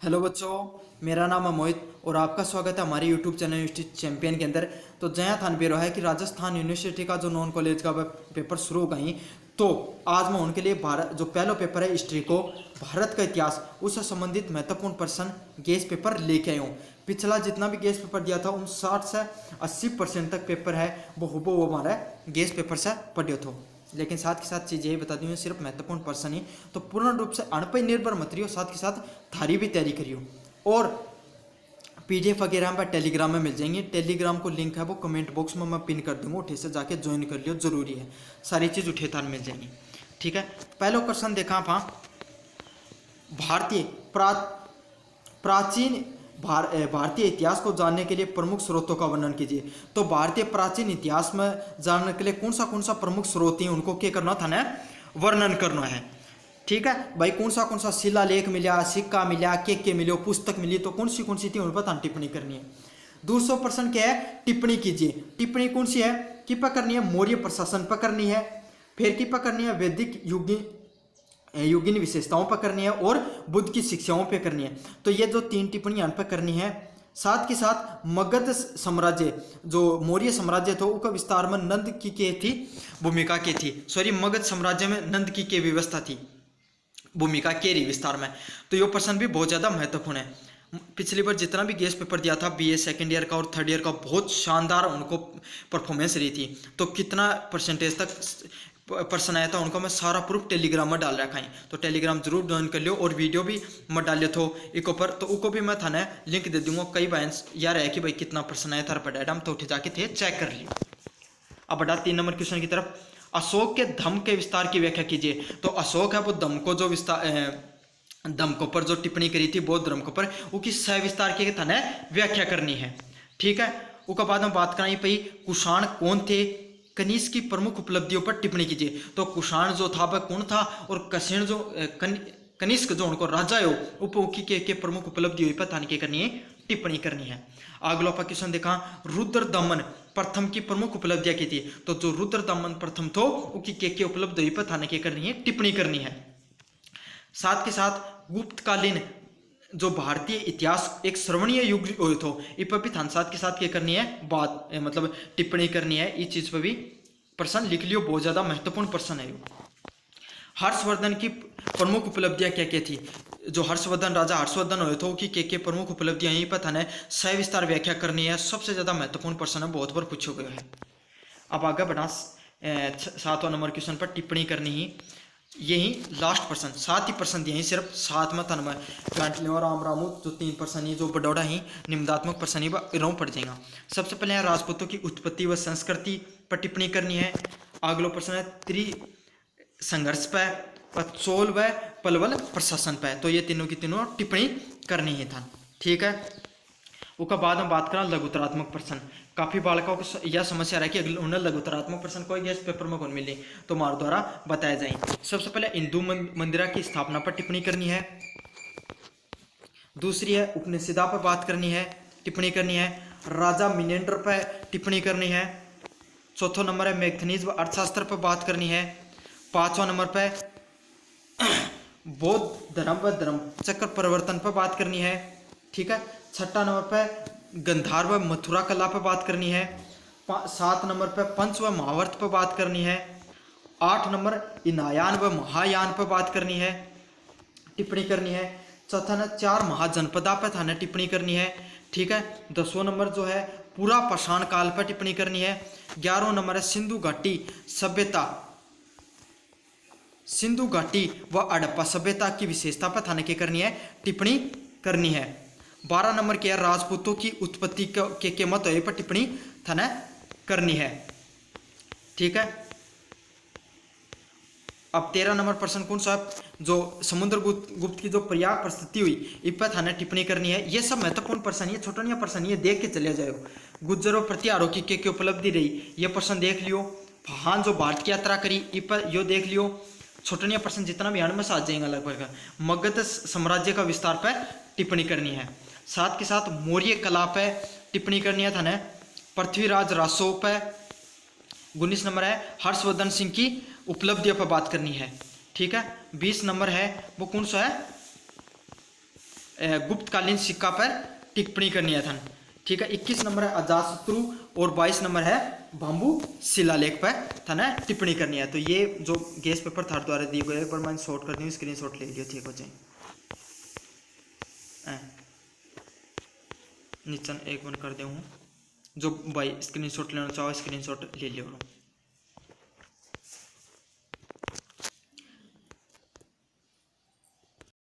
Hello बच्चों, मेरा नाम है मोहित और आपका स्वागत है हमारे यूट्यूब चैनल यूनिवर्सिटी चैंपियन के अंदर। तो जया थान बेरो है कि राजस्थान यूनिवर्सिटी का जो नॉन कॉलेज का पेपर शुरू हो गई। तो आज मैं उनके लिए भारत जो पहला पेपर है हिस्ट्री को, भारत का इतिहास, उससे संबंधित महत्वपूर्ण प्रश्न गेस पेपर लेके आया हूँ। पिछला जितना भी गेस पेपर दिया था उन 60 से 80% तक पेपर है वो हमारा गेस पेपर से पढ़े थे। लेकिन साथ के साथ चीज़ यही बता दूँ, सिर्फ महत्वपूर्ण पर्सन ही तो पूर्ण रूप से अण पर निर्भर मत रहियो, साथ के साथ थारी भी तैयारी करियो। और पीडीएफ वगैरह हम टेलीग्राम में मिल जाएंगे। टेलीग्राम को लिंक है वो कमेंट बॉक्स में मैं पिन कर दूंगा, उठे से जाके ज्वाइन कर लियो, जरूरी है, सारी चीज़ उठे थार मिल जाएंगी। ठीक है, पहला क्वेश्चन देखा आप, भारतीय प्राचीन भारतीय इतिहास को जानने के लिए प्रमुख स्रोतों का वर्णन कीजिए। तो भारतीय प्राचीन इतिहास में जानने के लिए कौन सा प्रमुख स्रोत हैं, उनको क्या करना था ना, वर्णन करना है। ठीक है भाई, कौन सा शिलालेख मिला, सिक्का मिला, के मिले, पुस्तक मिली, तो कौन सी थी उन पर टिप्पणी करनी है। दूसरा प्रश्न क्या है, टिप्पणी कीजिए। टिप्पणी कौन सी है, कि पर करनी है मौर्य प्रशासन पर करनी है, फिर की पर करनी है वैदिक युगीन विशेषताओं पर करनी है, और बुद्ध की शिक्षाओं पर करनी है। तो ये जो 3 टिप्पणियां पर करनी है। साथ के साथ मगध साम्राज्य, जो मौर्य साम्राज्य था, उसका विस्तार में नंद की के थी भूमिका की थी। सॉरी, मगध साम्राज्य में नंद की के व्यवस्था थी, भूमिका केरी विस्तार में। तो ये प्रश्न भी बहुत ज़्यादा महत्वपूर्ण है। पिछली बार जितना भी गेस पेपर दिया था बीए सेकेंड ईयर का और थर्ड ईयर का, बहुत शानदार उनको परफॉर्मेंस रही थी। तो कितना परसेंटेज तक पर्सन आया था उनको मैं सारा प्रूफ टेलीग्राम में डाल रखा है, तो टेलीग्राम जरूर ज्वाइन कर लियो। और वीडियो भी मैं डालियो थो एक ऊपर, तो उसको भी मैं थाने लिंक दे दूंगा। कई बार यार है कि भाई कितना पर्सन आया था पढ़ाया, तो उठे जाके थे चेक कर लियो। अब बढ़ा 3 नंबर क्वेश्चन की तरफ। अशोक के धम्म के विस्तार की व्याख्या कीजिए। तो अशोक है वो धम्म को जो विस्तार धम्म को पर जो टिप्पणी करी थी बौद्ध धर्म के ऊपर, उसकी सविस्तार की थाने व्याख्या करनी है। ठीक है, उसके बाद हम बात कराई भाई कुषाण कौन थे, कनिष्क की प्रमुख उपलब्धियों पर टिप्पणी कीजिए। तो कुषाण जो था वह कौन था, और कसेण जो कनिष्क जो उनको राजा हो उपकी के प्रमुख उपलब्धियों पर थाने की करनी है, टिप्पणी करनी है। अगला क्वेश्चन देखा, रुद्र दमन प्रथम की प्रमुख उपलब्धियां की थी। तो जो रुद्र दमन प्रथम थो उसकी के उपलब्धियों पर थाने की करनी है, टिप्पणी करनी है। साथ के साथ गुप्तकालीन जो भारतीय इतिहास एक श्रवणीय युग हो, इस पर भी थान साथ के साथ क्या करनी है, बात मतलब टिप्पणी करनी है। इस चीज पर भी प्रश्न लिख लियो, बहुत ज्यादा महत्वपूर्ण प्रश्न है। हर्षवर्धन की प्रमुख उपलब्धियां क्या क्या थी। जो हर्षवर्धन राजा हर्षवर्धन हुए थे कि के प्रमुख उपलब्धियां यहीं पर थाने सविस्तार व्याख्या करनी है। सबसे ज्यादा महत्वपूर्ण प्रश्न है, बहुत बार पूछा गया है। अब आगे बढ़ा 7वां नंबर क्वेश्चन पर टिप्पणी करनी ही, यही लास्ट पर्सन 7 ही पर्सन दिए, सिर्फ 7 में तन में और राम रामू जो 3 पर्सन ही जो बडौड़ा ही निम्नात्मक पर्सन ही रो पड़ जाएगा। सबसे पहले राजपूतों की उत्पत्ति व संस्कृति पर टिप्पणी करनी है। अगला प्रश्न है त्रि संघर्ष पे, चोल व पलवल प्रशासन पे। तो ये तीनों की तीनों टिप्पणी करनी ही था। ठीक है, उसके बाद हम बात करें लघुतरात्मक प्रश्न। काफी बालकों को यह समस्या रही कि उन्हें लघुतरात्मक प्रश्न कोई गैस पेपर में कौन मिली, तो हमारे द्वारा बताया जाए। सबसे पहले हिंदू मंदिर की स्थापना पर टिप्पणी करनी है। दूसरी है उपनिषदा पर बात करनी है, टिप्पणी करनी है। राजा मिनेंडर पर टिप्पणी करनी है। चौथा नंबर है मैगनीज व अर्थशास्त्र पर बात करनी है। 5वां नंबर पर बौद्ध धर्म व धर्म चक्र परिवर्तन पर बात करनी है। ठीक है, 6वां नंबर पर गंधार व मथुरा कला पर बात करनी है। 7 नंबर पर पंच व महावर्त पर बात करनी है। 8 नंबर इनायान व महायान पर बात करनी है, टिप्पणी करनी है। चौथा न 4 महाजनपदा पर थाने टिप्पणी करनी है। ठीक है, 10वां नंबर जो है पूरा पाषाण काल पर टिप्पणी करनी है। 11वां नंबर है सिंधु घाटी सभ्यता, सिंधु घाटी व हड़प्पा सभ्यता की विशेषता पर थाने की करनी है, टिप्पणी करनी है। 12 नंबर के राजपूतों की उत्पत्ति के मत पर टिप्पणी थाने करनी है। ठीक है, अब 13 नंबर प्रश्न कौन सा, जो समुद्र गुप्त की जो प्रयाग परिस्थिति हुई इस पर थाने टिप्पणी करनी है। ये सब महत्वपूर्ण प्रश्न, ये छोटा नहीं प्रश्न, ये देख के चले जाओ। गुज्जरों प्रत्यारों की के उपलब्धि रही, ये प्रश्न देख लियो। हाँ, जो भारत की यात्रा करी इस पर यो देख लियो। छोटनिया प्रश्न जितना भी में आ जाएगा लगभग। मगध साम्राज्य का विस्तार पर टिप्पणी करनी है। साथ के साथ मौर्य कला पर टिप्पणी करनी है थाने। पृथ्वीराज रासो पर 19 नंबर है हर्षवर्धन सिंह की उपलब्धियों पर बात करनी है। ठीक है, 20 नंबर है वो कौन सा है, गुप्तकालीन सिक्का पर टिप्पणी करनी है था। ठीक है, 21 नंबर है अजातशत्रु और 22 नंबर है बाम्बू शिलालेख पर था ना टिप्पणी करनी है। तो ये जो गेस पेपर थर्ड द्वारा दिए गए, एक बार मैं शॉर्ट कर दी, स्क्रीन शॉट ले लियो, ठीक हो जाए। नीचे एक बार कर दे हूँ, जो भाई स्क्रीन शॉट लेना चाहो स्क्रीन शॉट ले लियो।